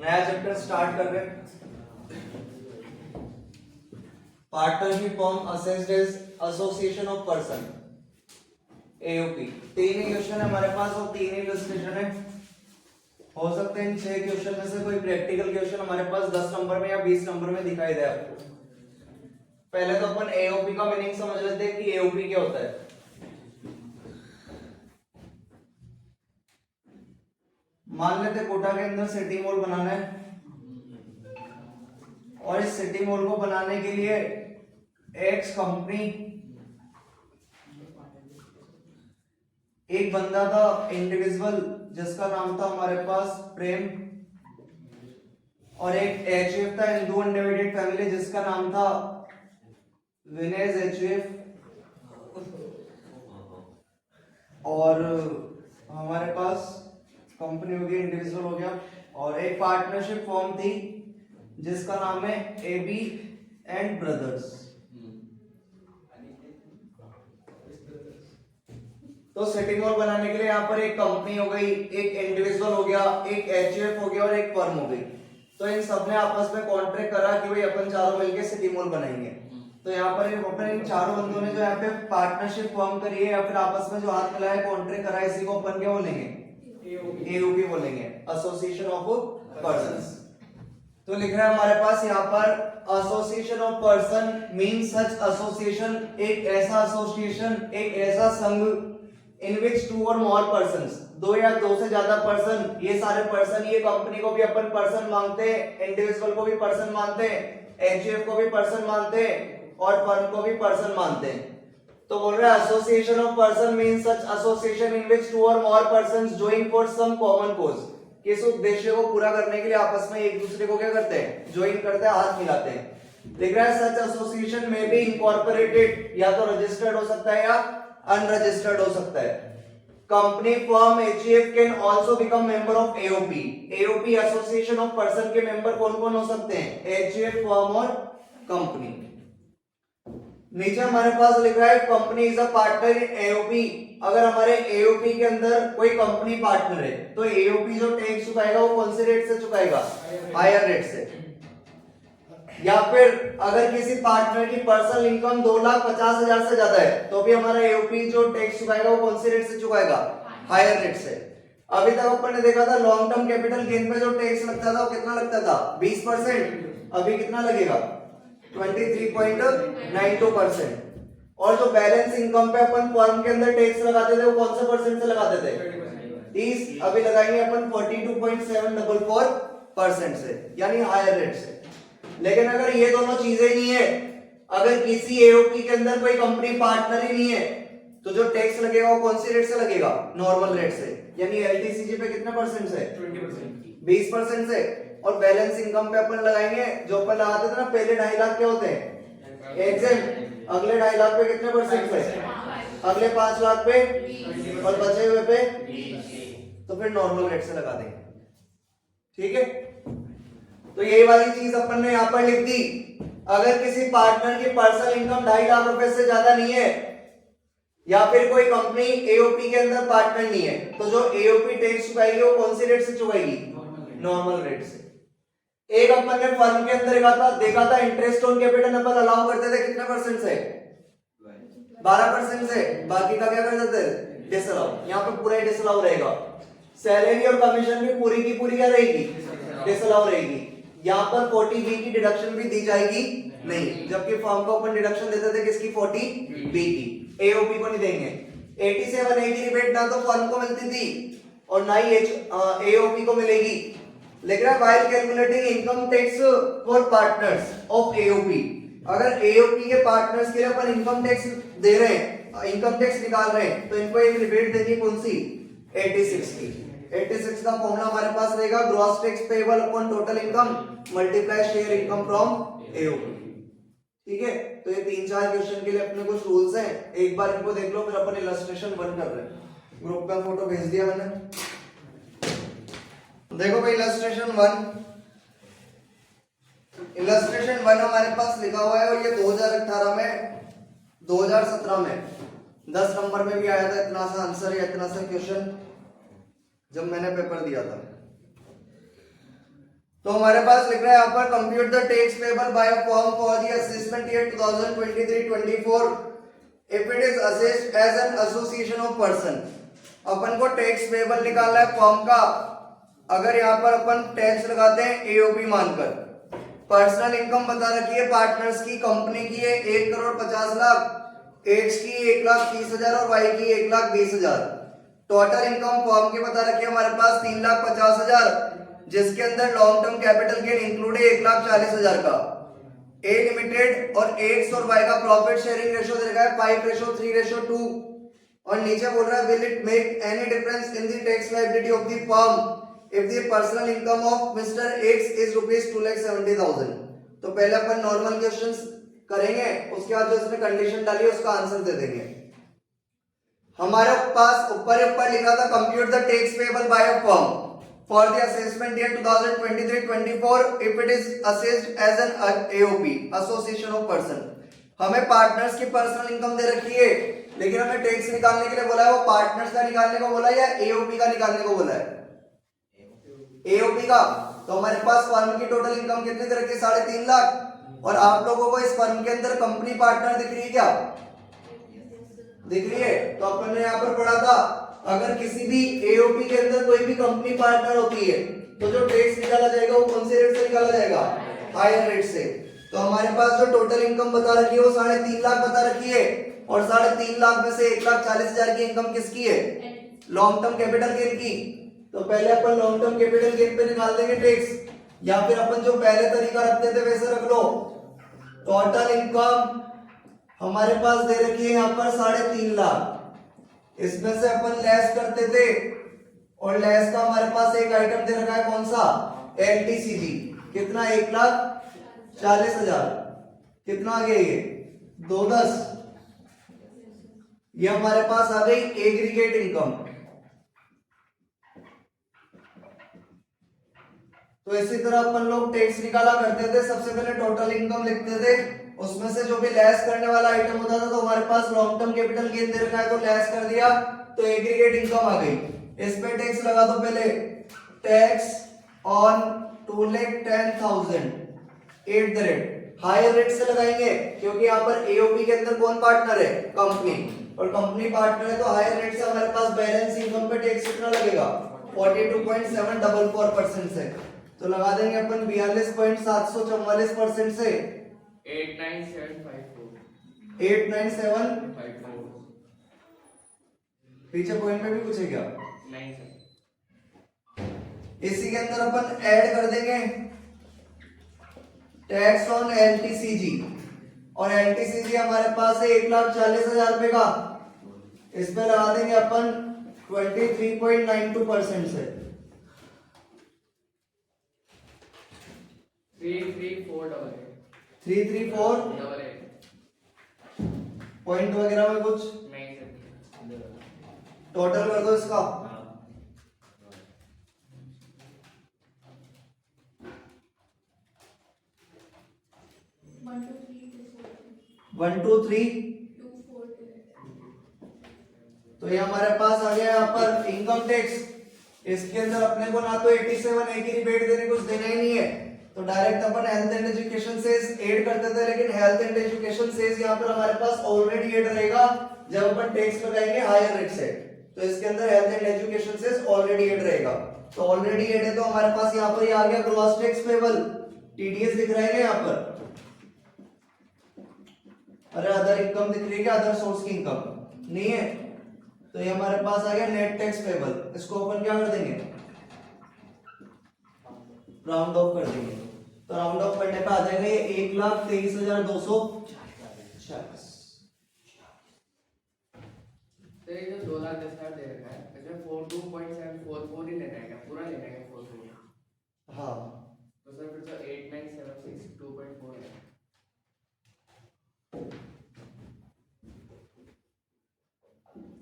नया chapter start कर रहे हैं। Partnership form assessed as association of person, AOP. 3 ही क्वेश्चन है हमारे पास और 3 ही इलस्ट्रेशन है। हो सकते हैं इन 6 क्वेश्चन में से कोई प्रैक्टिकल क्वेश्चन हमारे पास 10 नंबर में या 20 नंबर में दिखाई दे आपको। पहले तो अपन एओपी का मीनिंग समझ लेते हैं कि एओपी क्या होता है। मान लेते कोटा के अंदर सिटी मॉल बनाना है और इस सिटी मॉल को बनाने के लिए एक्स कंपनी, एक बंदा था इंडिविजुअल जिसका नाम था हमारे पास प्रेम, और एक एचएफ था हिंदू अनडिवाइडेड फैमिली जिसका नाम था विनेश एचएफ, और हमारे पास कंपनी हो गई, इंडिविजुअल हो गया, और एक पार्टनरशिप फॉर्म थी जिसका नाम है एबी एंड ब्रदर्स। तो सिटी मॉल बनाने के लिए यहाँ पर एक कंपनी हो गई, एक इंडिविजुअल हो गया, एक एचएफ हो गया और एक फर्म हो गई। तो इन सब ने आपस में कॉन्ट्रैक्ट करा कि भाई अपन चारों मिलके सिटी मॉल बनाएंगे। तो यहाँ पर इन चारों बंदों ने जो यहाँ पे पार्टनरशिप फॉर्म करी है या फिर आपस में जो हाथ मिलाया कॉन्ट्रैक्ट करा है, इसी को अपन क्या बोलेंगे? एओपी बोलेंगे, एसोसिएशन ऑफ पर्संस। तो लिख रहा है हमारे पास यहाँ पर association of person mean such association, एक ऐसा एसोसिएशन, एक ऐसा संघ इन विच 2 और मोर पर्सन्स, 2 या 2 से ज्यादा पर्सन, ये सारे पर्सन, ये कंपनी को भी अपन पर्सन मानते हैं, इंडिविजुअल को भी पर्सन मानते हैं, एचएफ को भी पर्सन मानते हैं और फर्म को भी पर्सन मानते हैं। तो बोल रहा है association of person means such association in which 2 और more persons join for some common cause, किस उद्देश्य को पूरा करने के लिए आपस में एक दूसरे को क्या करते हैं? ज्वाइन करते हैं, हाथ मिलाते हैं। लिख रहा है सच एसोसिएशन में बी इनकॉर्पोरेटेड, या तो रजिस्टर्ड हो सकता है या अनरजिस्टर्ड हो सकता है। Company firm HUF can also become member of AOP. AOP association of person के मेंबर कौन कौन हो सकते हैं? एचईएफ, फर्म और कंपनी। नीचे हमारे पास लिख रहा है company is a partner in AOP. अगर हमारे एओपी के अंदर कोई कंपनी पार्टनर है तो एओपी जो टैक्स चुकाएगा वो कौन से रेट से चुकाएगा? हायर रेट से। या फिर अगर किसी पार्टनर की पर्सनल इनकम 2,50,000 से ज्यादा है तो भी हमारा एओपी जो टैक्स चुकाएगा वो कौन से रेट से चुकाएगा? हायर रेट से। अभी तक अपन ने देखा था लॉन्ग टर्म कैपिटल गेन पे जो टैक्स लगता था वो कितना लगता था? 20%। अभी कितना लगेगा? 23.92%। और जो बैलेंस इनकम पे अपन फर्म के अंदर टैक्स लगाते थे वो कौन से परसेंट से लगाते थे? 30। अभी लगाएंगे अपन 42.744% से, यानी हायर रेट से। लेकिन अगर ये दोनों चीजें नहीं है, अगर किसी एओपी के अंदर कोई कंपनी पार्टनर ही नहीं है तो जो टैक्स लगेगा वो कौन से रेट से लगेगा? नॉर्मल रेट से, यानी एलटीसीजी पे कितने परसेंट से? 20% से। और बैलेंस इनकम पे अपन लगाएंगे जो अपन लगाते थे ना पहले 2.5 लाख के होते हैं एग्जेम्प्ट, अगले 2.5 लाख पे कितने परसेंट पे? अगले 5 लाख पे और बचे हुए पे तो फिर नॉर्मल रेट से लगा देंगे। ठीक है, तो यही वाली चीज अपन ने यहां पर लिख दी। अगर किसी पार्टनर की पर्सनल इनकम 2.5 लाख रुपए से ज्यादा नहीं है या फिर कोई कंपनी एओपी के अंदर पार्टनर नहीं है तो जो एओपी टैक्स चुकाएगी वो कौन सी रेट से चुकाएगी? नॉर्मल रेट से। एक अपन ने फर्म के अंदर देखा था interest on capital upon allow करते थे कितने परसेंट से? 12% से। बाकी का क्या करते थे? डिसअलाउ। यहाँ पे पूरा ही डिसअलाउ रहेगा। सैलरी और कमीशन भी पूरी की पूरी क्या रहेगी? डिसअलाउ रहेगी। यहाँ पर 40B की डिडक्शन भी दी जाएगी नहीं, जबकि फर्म को अपन डिडक्शन देते थे किसकी? 40B की। एओपी को नहीं देंगे। 87A की रिबेट ना तो फर्म को मिलती थी और ना ही एओपी को मिलेगी। लेकिन while calculating income tax for partners of AOP, अगर एओपी के पार्टनर्स के लिए अपन इनकम टैक्स दे रहे हैं, इनकम टैक्स निकाल रहे हैं तो इनको एक रिबेट देनी कौन सी? 86 की। 86 का फॉर्मूला हमारे पास रहेगा gross tax payable upon total income multiply share income from AOP. ठीक है, तो ये 3-4 क्वेश्चन के लिए अपने कुछ रूल्स हैं, एक बार इनको देख लो, फिर अपन इलस्ट्रेशन 1 कर रहे हैं। ग्रुप का फोटो भेज दिया मैंने, देखो भाई इलस्ट्रेशन 1। इलस्ट्रेशन 1 हमारे पास लिखा हुआ है और ये 2018 में 2017 में 10 नंबर में भी आया था। इतना सा आंसर या इतना सा क्वेश्चन जब मैंने पेपर दिया था। तो हमारे पास लिख रहा है यहाँ पर compute the tax payable by a firm for the assessment year 2023-24 if it is assessed as an association of person. अपन को टैक्स पेबल निकालना है फर्म का। अगर यहाँ पर अपन टैक्स लगाते हैं एओपी मानकर, पर्सनल इनकम बता रखी है पार्टनर्स की, कंपनी की है 1,50,00,000, एक्स की 1,30,000 और वाई की 1,20,000। टोटल इनकम फर्म की बता रखी है हमारे पास 3,50,000, जिसके अंदर long term capital gain include है 1,40,000 का। ए लिमिटेड और एक्स और वाई का प्रॉफिट शेयरिंग रेशियो दे रखा है 5:3:2 और नीचे बोल रहा है will it make any difference in the tax liability of the firm if the personal income of mister x is ₹2,70,000। तो पहले अपन नॉर्मल क्वेश्चंस करेंगे, उसके बाद जो इसने कंडीशन डाली है उसका आंसर दे देंगे। हमारे पास ऊपर लिखा था compute the tax payable by a firm for the assessment year 2023-24 if it is assessed as an AOP association of person। हमें पार्टनर्स की पर्सनल इनकम दे रखी है, लेकिन हमें टैक्स निकालने के लिए बोला है, वो पार्टनर्स का निकालने को बोला है या एओपी का निकालने को बोला है? एओपी का। तो हमारे पास फर्म की टोटल इनकम कितनी दे रखी है? 3.5 लाख। और आप लोगों को इस फर्म के अंदर कंपनी पार्टनर दिख रही है क्या? दिख रही है। तो अपन ने यहाँ पर पढ़ा था अगर किसी भी एओपी के अंदर कोई भी कंपनी पार्टनर होती है तो जो टैक्स निकाला जाएगा वो कौन से रेट से निकाला जाएगा? हायर रेट से। तो हमारे पास जो टोटल इनकम बता रखी है वो 3.5 लाख बता रखी है और 3.5 लाख में से 1,40,000 की इनकम किसकी है? लॉन्ग टर्म कैपिटल गेन की। तो पहले अपन लॉन्ग टर्म कैपिटल गेन पे निकाल देंगे टैक्स, या फिर अपन जो पहले तरीका रखते थे वैसे रख लो। टोटल इनकम हमारे पास दे रखी है यहाँ पर 3.5 लाख, इसमें से अपन लेस करते थे और लेस का हमारे पास एक आइटम दे रखा है कौन सा? एलटीसीजी। कितना? 1,40,000। कितना आ गया ये? 210। ये हमारे पास आ गई एग्रीगेट इनकम। तो इसी तरह अपन लोग टैक्स निकाला करते थे। सबसे पहले टोटल इनकम लिखते थे, उसमें से जो भी लेस करने वाला आइटम होता था तो हमारे पास लॉन्ग टर्म कैपिटल गेन दे रखा है तो लेस कर दिया, तो एग्रीगेट इनकम आ गई। इस पे टैक्स लगा दो पहले, tax on 2,10,000 at the rate. Higher rate से लगाएंगे क्योंकि यहाँ पर एओपी के अंदर कौन पार्टनर है? कंपनी। और कंपनी पार्टनर है तो हायर रेट से हमारे पास बैलेंस इनकम पे टैक्स कितना लगेगा? 42.744% से। तो लगा देंगे अपन 42.744% से 89754 पीछे पॉइंट में भी पूछे क्या? नहीं सर। इसी के अंदर अपन ऐड कर देंगे टैक्स ऑन एलटीसीजी, और एलटीसीजी हमारे पास है 1,40,000 रुपए का। इस पे लगा देंगे अपन 23.92% से। 33488 पॉइंट वगैरह में कुछ नहीं सर। टोटल कर दो इसका। 1 2 3 तो ये हमारे पास आ गया यहाँ पर इनकम टैक्स। इसके अंदर अपने को ना तो 87 ए की रिबेट देने कुछ देना ही नहीं है, तो डायरेक्ट अपन health and education cess add करते थे, लेकिन हेल्थ एंड एजुकेशन सेस यहाँ पर हमारे पास ऑलरेडी ऐड रहेगा जब अपन टैक्स लगाएंगे हायर रेट से। तो इसके अंदर health and education cess already add रहेगा, तो ऑलरेडी ऐड है तो हमारे पास यहाँ पर ये आ गया ग्रॉस टैक्स पेबल। टीडीएस दिख रहा है यहाँ पर? अरे अदर इनकम दिख रही है क्या? अदर सोर्स की इनकम नहीं है, तो ये हमारे पास आ गया नेट टैक्स पेबल। इसको अपन क्या कर देंगे? राउंड ऑफ कर देंगे। तो राउंड ऑफ करने पे आ जाएगा ये 1,23,240। तो ये जो 2,10,000 दे रखा है इसमें 42.744 ही लेना है क्या? पूरा लेना है क्या? 44? हाँ तो सर फिर तो 8976 2.4 है।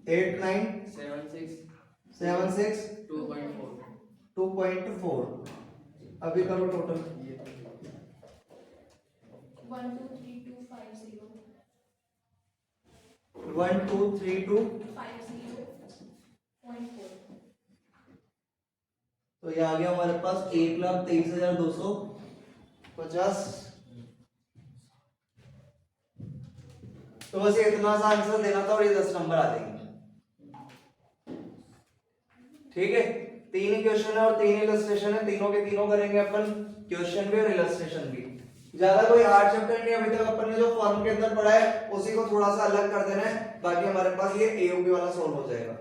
8976 2.4 2.4। अभी करो टोटल। 123250 1 2 3 2 50.4 तो ये आ गया हमारे पास 1,23,250। तो बस ये इतना सा आंसर देना था और ये 10 नंबर आ जाएंगे। ठीक है, 3 ही क्वेश्चन है और 3 इलस्ट्रेशन है, तीनों के तीनों करेंगे अपन, क्वेश्चन भी और इलस्ट्रेशन भी। ज्यादा कोई हार्ड चैप्टर नहीं, अभी तक अपन ने जो फॉर्म के अंदर पढ़ा है उसी को थोड़ा सा अलग कर देना है, बाकी हमारे पास ये एओपी वाला सॉल्व हो जाएगा।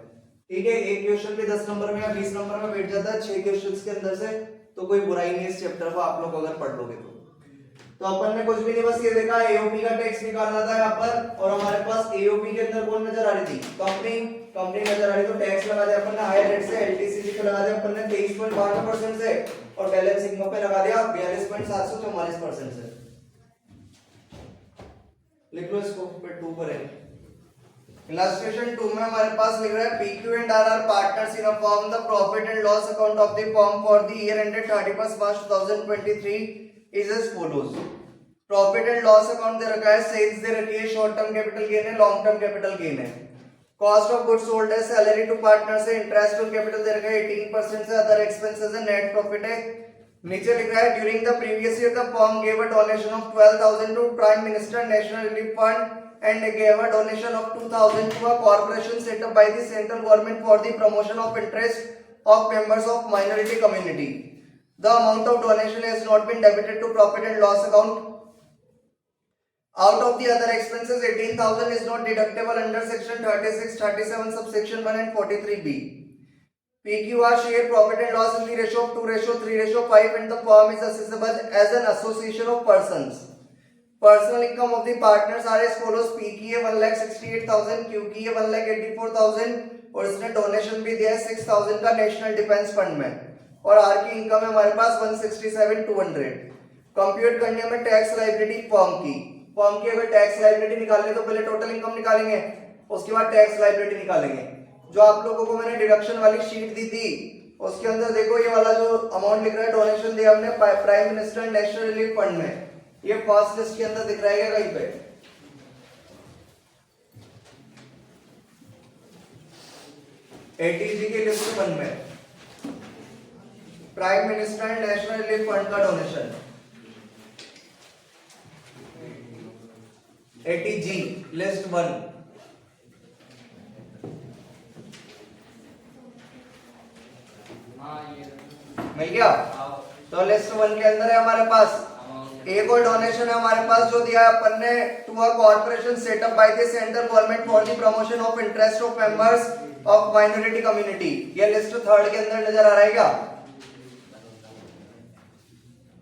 ठीक है, एक क्वेश्चन भी 10 नंबर में या 20 नंबर में बैठ जाता है 6 क्वेश्चंस के अंदर से, तो कोई बुराई नहीं है इस चैप्टर को आप लोग अगर पढ़ लोगे तो अपन ने कुछ भी नहीं, बस ये देखा एओपी का टैक्स निकालना था यहाँ पर, और हमारे पास एओपी के अंदर कौन नजर आ रही थी, कंपनी नजर आ रही, तो टैक्स लगा दिया अपन ने हाई रेट से, एलटीसीजी पे लगा दिया अपन ने 23.52% से, और बैलेंस इनकम पे लगा दिया 42.744% से। लिख लो इसको, फिर 2 पर है। इलस्ट्रेशन 2 में हमारे पास लिख रहा है PQ and R are partners in a firm. The profit and loss account of the firm for the year ended 31st March 2023 is as follows. Profit and loss account दे रखा है, सेल्स दे रखी है, शॉर्ट टर्म कैपिटल गेन है, long term capital gain है, cost of goods sold है, salary to partners है, इंटरेस्ट ऑन कैपिटल दे रखा है 18% से, अदर एक्सपेंसेस है, नेट प्रॉफिट है। नीचे लिख रहा है during the previous year the firm gave a donation of 12,000 to prime minister national relief fund and gave a donation of 2,000 to a corporation set up by the central government for the promotion of interest of members of minority community. The amount of donation has not been debited to profit and loss account. Out of the other expenses, 18,000 is not deductible under section 36, 37, subsection 1 and 43B. PQR share profit and loss in the ratio of 2:3:5 and the firm is assessable as an association of persons. Personal income of the partners are as follows: PKA 1,68,000, QKA 1,84,000 और इसने donation भी दिया है 6,000 का national defence fund में, और are की income है हमारे पास 167,200। कंप्यूट करने में टैक्स लायबिलिटी फर्म की अगर टैक्स लायबिलिटी निकालनी तो पहले टोटल इनकम निकालेंगे, उसके बाद टैक्स लायबिलिटी निकालेंगे। जो आप लोगों को मैंने डिडक्शन वाली शीट दी थी उसके अंदर देखो ये वाला जो अमाउंट लिख रहा है डोनेशन दिया हमने prime minister national relief fund में, ये फर्स्ट लिस्ट के अंदर दिख रहा है कहीं पे? एटीजी की लिस्ट 1 में prime minister national relief fund का डोनेशन, एटीजी लिस्ट 1। मिल गया? तो लिस्ट 1 के अंदर है हमारे पास एक और डोनेशन है हमारे पास जो दिया है अपन ने to a corporation setup by the central government for the promotion of interest of members of minority community. ये लिस्ट 3 के अंदर नजर आ रहा है क्या?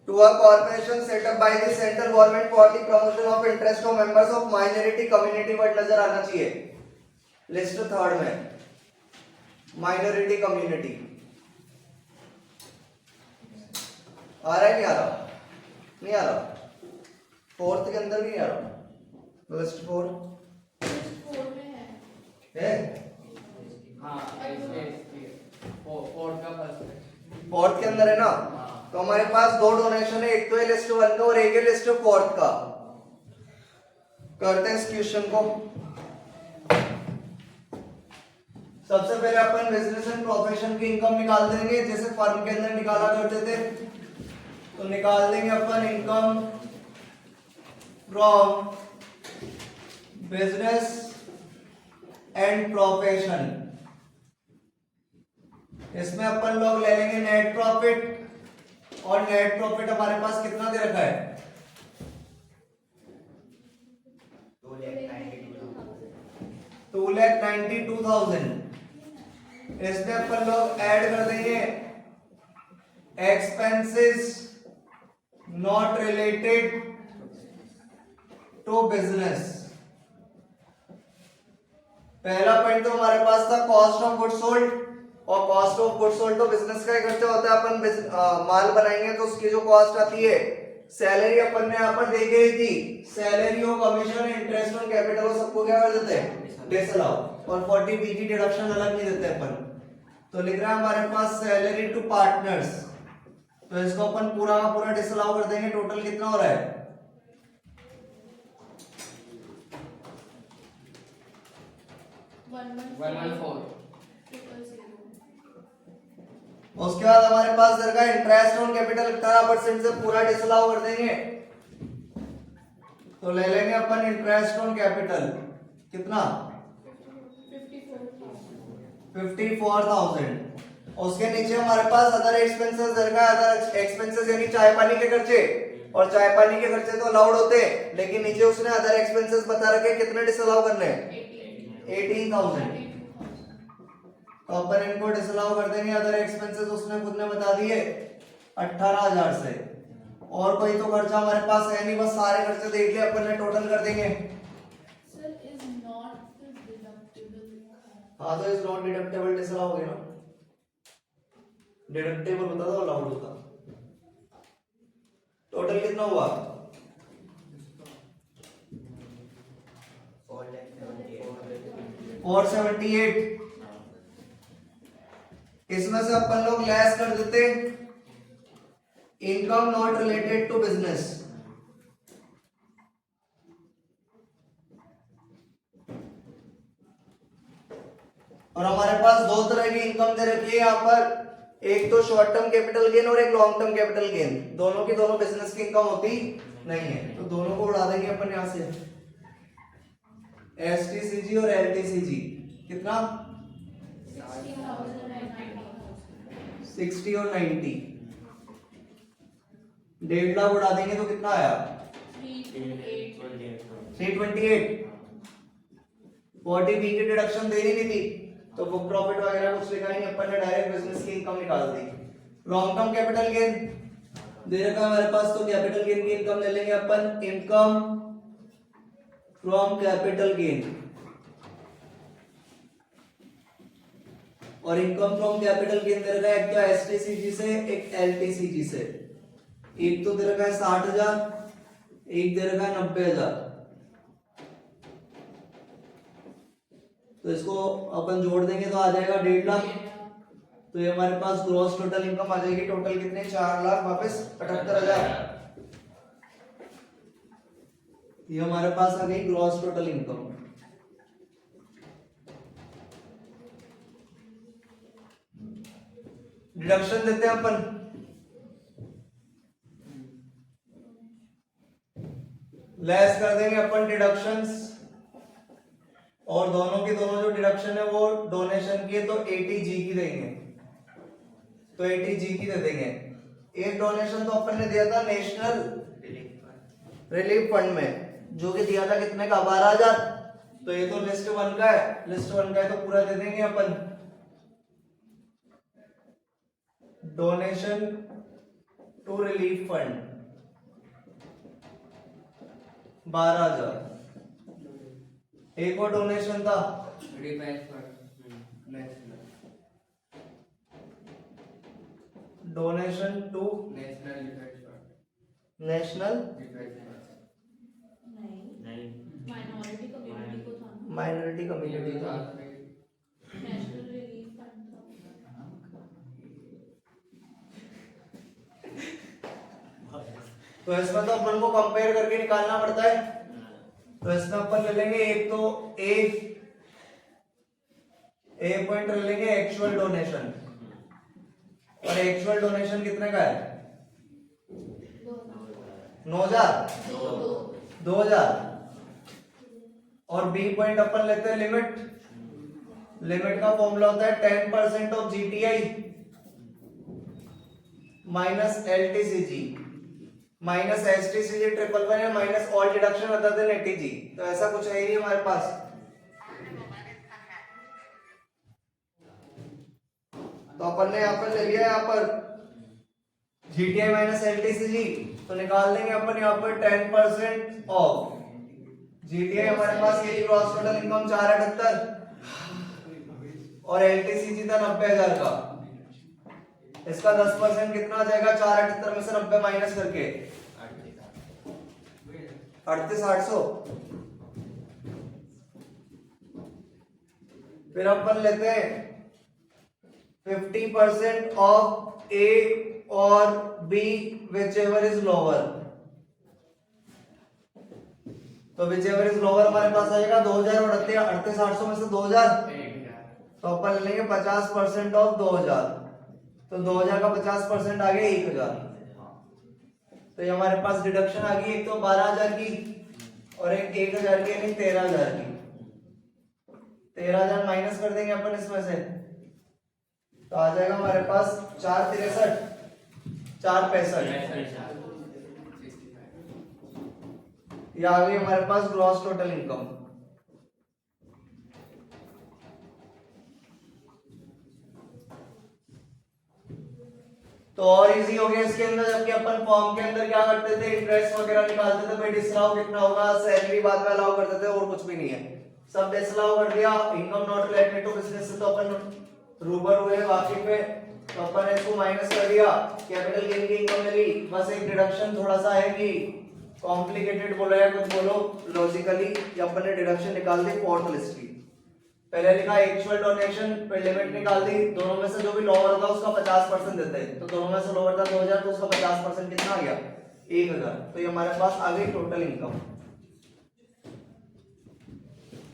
To a corporation setup by the central government for the promotion of interest of members of minority community word नजर आना चाहिए लिस्ट 3 में, माइनॉरिटी कम्युनिटी। आ रहा है नहीं आ रहा? नहीं आ रहा? 4th के अंदर भी नहीं आ रहा? लिस्ट 4 है? हाँ, फोर्थ के अंदर है ना? तो हमारे पास 2 डोनेशन है, एक तो है लिस्ट 1 का और एक है लिस्ट 4 का। करते हैं इस क्वेश्चन को। सबसे पहले अपन बिजनेस एंड प्रोफेशन की इनकम निकाल देंगे जैसे फर्म के अंदर निकाला करते थे, तो निकाल देंगे अपन income from business and profession. इसमें अपन लोग ले लेंगे नेट प्रॉफिट, और नेट प्रॉफिट हमारे पास कितना दे रखा है? 2,92,000। इसमें अपन लोग ऐड कर देंगे expenses not related to business. पहला पॉइंट तो हमारे पास था कॉस्ट ऑफ गुड्स सोल्ड, और कॉस्ट ऑफ गुड्स सोल्ड तो बिजनेस का ही खर्चा होता है। अपन माल बनाएंगे तो उसकी जो कॉस्ट आती है, सैलरी अपन ने यहाँ पर दे गई थी, सैलरी हो, कमीशन, इंटरेस्ट ऑन कैपिटल हो, सबको क्या कर देते हैं? डिसअलाउ, और 40B की डिडक्शन अलग नहीं देते अपन। तो लिख रहा है हमारे पास सैलरी टू पार्टनर्स, तो इसको अपन पूरा का पूरा डिसअलाउ कर देंगे। टोटल कितना हो रहा है? 114 उसके बाद हमारे पास सर का इंटरेस्ट ऑन कैपिटल 18% से पूरा डिसअलाउ कर देंगे। तो ले लेंगे अपन इंटरेस्ट ऑन कैपिटल कितना 54,000। उसके नीचे हमारे पास अदर एक्सपेंसेस सर का अदर एक्सपेंसेस यानी चाय पानी के खर्चे, और चाय पानी के खर्चे तो अलाउड होते हैं, लेकिन नीचे उसने अदर एक्सपेंसेस बता रखे कितने डिसअलाउ करने हैं 18,000। तो अपन इनको डिसअलाउ कर देंगे अदर एक्सपेंसेस उसने खुद ने बता दिए 18,000 से। और कोई तो खर्चा हमारे पास है नहीं, बस सारे खर्चे देख लिए अपन ने, टोटल कर देंगे। Sir is not deductible. हाँ तो इज नॉट डिडक्टेबल डिसअलाउ हो गया ना, डिडक्टेबल होता तो अलाउड होता। टोटल कितना हुआ 478। इसमें से अपन लोग लेस कर देते income not related to business. और हमारे पास दो तरह की इनकम दे रखी है यहाँ पर, एक तो शॉर्ट टर्म कैपिटल गेन और एक लॉन्ग टर्म कैपिटल गेन। दोनों की दोनों बिजनेस की इनकम होती नहीं है, तो दोनों को उड़ा देंगे अपन यहां से। एसटीसीजी और एलटीसीजी कितना 60 और 90, 1.5 लाख उड़ा देंगे तो कितना आया 328। 40 बी की डिडक्शन देनी नहीं थी तो बुक प्रॉफिट वगैरह कुछ लिखा नहीं, अपन ने डायरेक्ट बिजनेस की इनकम निकाल दी। लॉन्ग टर्म कैपिटल गेन दे रखा है हमारे पास, तो कैपिटल गेन की इनकम ले लेंगे अपन, इनकम फ्रॉम कैपिटल गेन। और इनकम फ्रॉम कैपिटल गेन दे रखा है एक तो एसटीसीजी से एक एलटीसीजी से। एक तो दे रखा है 60,000, एक दे रखा है 90,000। तो इसको अपन जोड़ देंगे तो आ जाएगा 1.5 लाख। तो ये हमारे पास ग्रॉस टोटल इनकम आ जाएगी। टोटल कितने 4 लाख वापस 78,000। ये हमारे पास आ गई ग्रॉस टोटल इनकम। डिडक्शन देते हैं अपन, लेस कर देंगे अपन डिडक्शंस, और दोनों की दोनों जो डिडक्शन है वो डोनेशन की है तो 80G की देंगे, तो 80G की दे देंगे। एक डोनेशन तो अपन ने दिया था नेशनल रिलीफ फंड में, जो कि दिया था कितने का 12,000। तो ये तो लिस्ट 1 का है, लिस्ट 1 का है तो पूरा दे देंगे अपन। Donation to relief fund 12,000। एक और डोनेशन था defence fund national, donation to national defence fund, national defence fund नहीं माइनॉरिटी कम्युनिटी को था ना, माइनॉरिटी कम्युनिटी ये का। तो नेशनल रिलीफ फंड था। तो इसमें तो अपन को कंपेयर करके निकालना पड़ता है। तो इसमें अपन ले लेंगे एक तो ए पॉइंट ले लेंगे एक्चुअल डोनेशन, और एक्चुअल डोनेशन कितने का है 9,000 2,000। और बी पॉइंट अपन लेते हैं लिमिट, लिमिट का फॉर्मूला होता है 10% of GTI minus LTCG minus STCG 111 minus all deduction other than 80G। तो ऐसा कुछ है ही हमारे पास। तो अपन ने यहाँ पर ले लिया यहाँ पर जीटीआई माइनस एलटीसीजी, तो निकाल देंगे अपन यहाँ पर 10% ऑफ जीटीआई। हमारे पास ये ग्रॉस टोटल इनकम 478 और एलटीसीजी था 90,000 का। इसका 10% कितना आ जाएगा 478 में से 90 माइनस करके 38,800। फिर अपन लेते हैं 50% ऑफ ए और B whichever is lower. तो विच एवर इज लोअर हमारे पास आएगा 2,000 और 38,800 में से 2,000, तो अपन लेंगे 50% ऑफ 2,000। तो 2000 का 50% आ गया 1000। तो ये हमारे पास डिडक्शन आ गई, एक तो 12000 की और एक 1000 की, यानी 13000 की। 13000 माइनस कर देंगे अपन इसमें से, तो आ जाएगा हमारे पास 463 465। ये आ गई हमारे पास ग्रॉस टोटल इनकम। तो और इजी हो गया इसके अंदर, जबकि अपन फॉर्म के अंदर क्या करते थे, इंटरेस्ट वगैरह निकालते थे, भाई डिसअलाउ कितना होगा, सैलरी बाद में अलाउ कर देते थे, और कुछ भी नहीं है, सब डिसअलाउ कर दिया। Income not related to business से तो अपन रूबर हुए वाकिफ पे, तो अपन ने इसको माइनस कर दिया, कैपिटल गेन की इनकम मिली। बस एक डिडक्शन थोड़ा सा है कि कॉम्प्लिकेटेड बोलो या कुछ बोलो लॉजिकली, ये अपन ने डिडक्शन निकाल दी फोर्थ लिस्ट की। पहले लिखा एक्चुअल डोनेशन, फिर लिमिट निकाल दी, दोनों में से जो भी लोअर था उसका 50% देते हैं, तो दोनों में से लोअर था 2000, तो उसका 50% कितना आ गया 1000। तो ये हमारे पास आ गई टोटल इनकम,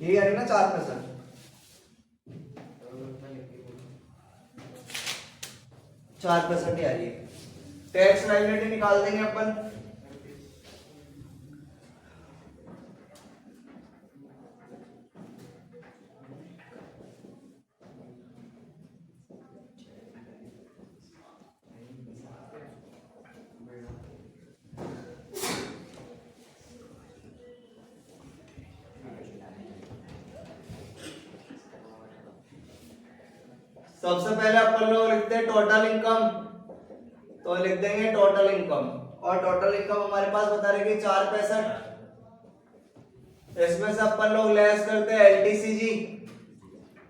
ये आ रही ना 4%, 4% ही आ रही है। टैक्स लायबिलिटी निकाल देंगे अपन, सबसे पहले अपन लोग लिखते हैं टोटल इनकम, तो लिख देंगे टोटल इनकम, और टोटल इनकम हमारे पास बता रहे कि 465। इसमें से अपन लोग लेस करते हैं एलटीसीजी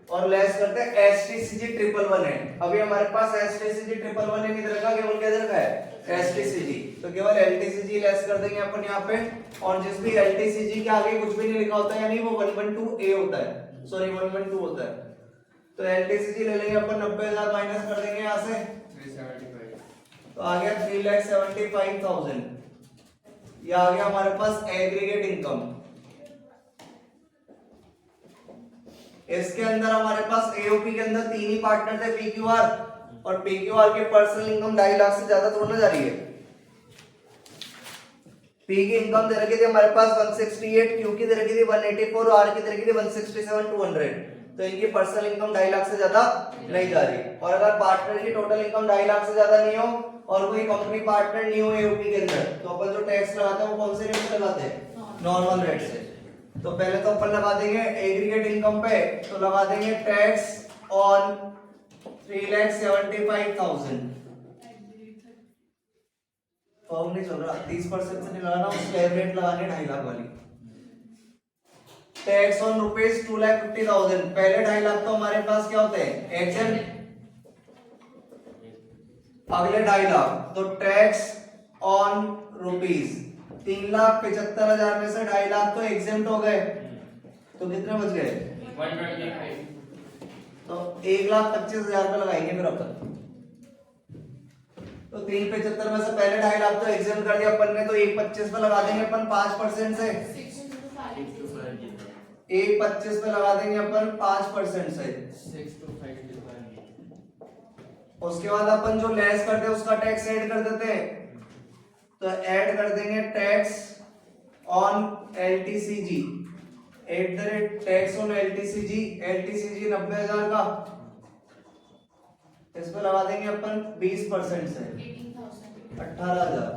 और लेस करते हैं एसटीसीजी 111। अभी हमारे पास एसटीसीजी 111 नहीं रखा, केवल क्या रखा है एसटीसीजी, तो केवल एलटीसीजी लेस कर देंगे अपन यहाँ पे। और जिस भी एलटीसीजी के आगे कुछ भी नहीं लिखा होता है, यानी वो 112A होता है, सॉरी 112 होता है, तो एलटीसीजी ले लेंगे अपन, 90000 माइनस कर देंगे यहाँ से, 375, तो आ गया 3,75,000। ये आ गया हमारे पास एग्रीगेट इनकम। इसके अंदर हमारे पास एओपी के अंदर तीन ही पार्टनर थे, पीक्यूआर, और पीक्यूआर के पर्सनल इनकम 2.5 लाख से ज्यादा थोड़ा जा रही है। पी की इनकम दे रखी थी हमारे पास 168, क्यू की दे रखी थी 184 और आर की दे रखी थी 167 200, तो इनकी पर्सनल इनकम 2.5 लाख से ज्यादा नहीं जा रही। और अगर पार्टनर की टोटल इनकम 2.5 लाख से ज्यादा नहीं हो और कोई कंपनी पार्टनर नहीं हो एओपी के अंदर, तो अपन जो टैक्स लगाते हैं वो कौन से रेट से लगाते हैं, नॉर्मल रेट से। तो पहले तो अपन लगा देंगे एग्रीगेट इनकम पे, तो लगा देंगे टैक्स ऑन 3,75,000। फॉर्म नहीं चल रहा, 30% से नहीं लगाना, स्लैब रेट लगानी 2.5 लाख वाली। टैक्स ऑन रुपीज 2,50,000, पहले 2.5 लाख तो हमारे पास क्या होते हैं एग्जेम्प्ट, अगले 2.5 लाख, तो टैक्स ऑन रुपीज 3,75,000 में से 2.5 लाख तो एग्जेम्प्ट हो गए, तो कितने बच गए 125, तो 1,25,000 पे लगाएंगे फिर अपन। तो 375 में से पहले 2.5 लाख तो एग्जेम्प्ट कर दिया अपन ने, तो 125 पे लगा देंगे अपन 5% से, 125 पे लगा देंगे अपन 5% से। 625, उसके बाद अपन जो लेस करते हैं उसका टैक्स ऐड कर देते हैं, तो ऐड कर देंगे tax on LTCG, eight the rate tax on LTCG, LTCG 90,000 का, इस पे लगा देंगे अपन 20% से 18,000,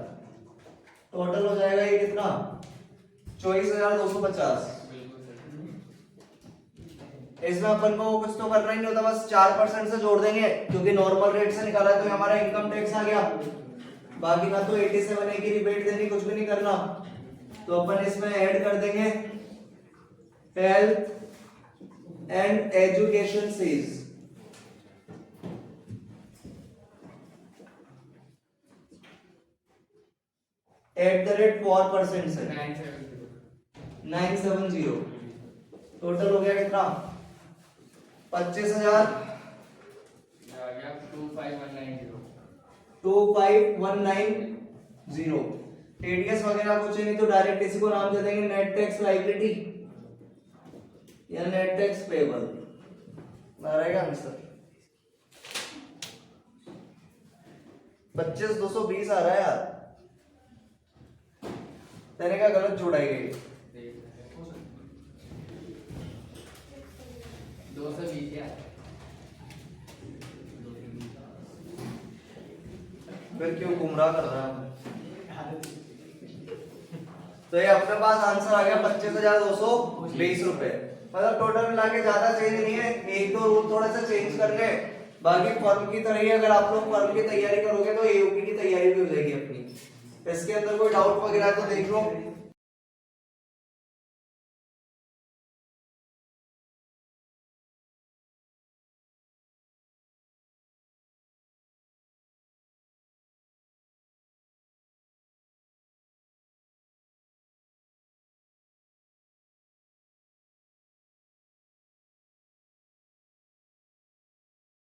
टोटल हो जाएगा ये कितना 24,250। इसमें अपन को कुछ तो करना ही नहीं होता, बस 4% से जोड़ देंगे, क्योंकि नॉर्मल रेट से निकाला है तो हमारा इनकम टैक्स आ गया। बाकी ना तो 87A की रिबेट देनी, कुछ भी नहीं करना, तो अपन इसमें ऐड कर देंगे health and education fees, eight the rate 4% से 970। टोटल हो गया कितना 25,000 25,190। टीडीएस वगैरह कुछ नहीं, तो डायरेक्ट इसी को नाम दे देंगे नेट टैक्स लायबिलिटी या नेट टैक्स पेबल, रहेगा आंसर। 25,220 आ रहा है यार, तेरे क्या गलत जोड़ाई गई? 220 यार। फिर क्यों गुमराह कर रहा है? तो ये अपने पास आंसर आ गया 25,220 रुपए। मतलब टोटल मिला के ज्यादा चेंज नहीं है, एक दो रूल थोड़ा सा चेंज करने, बाकी फर्म की तरह ही अगर आप लोग फर्म की तैयारी करोगे तो एयूपी की तैयारी भी हो जाएगी अपनी। इसके अंदर कोई डाउट वगैरह तो देख लो।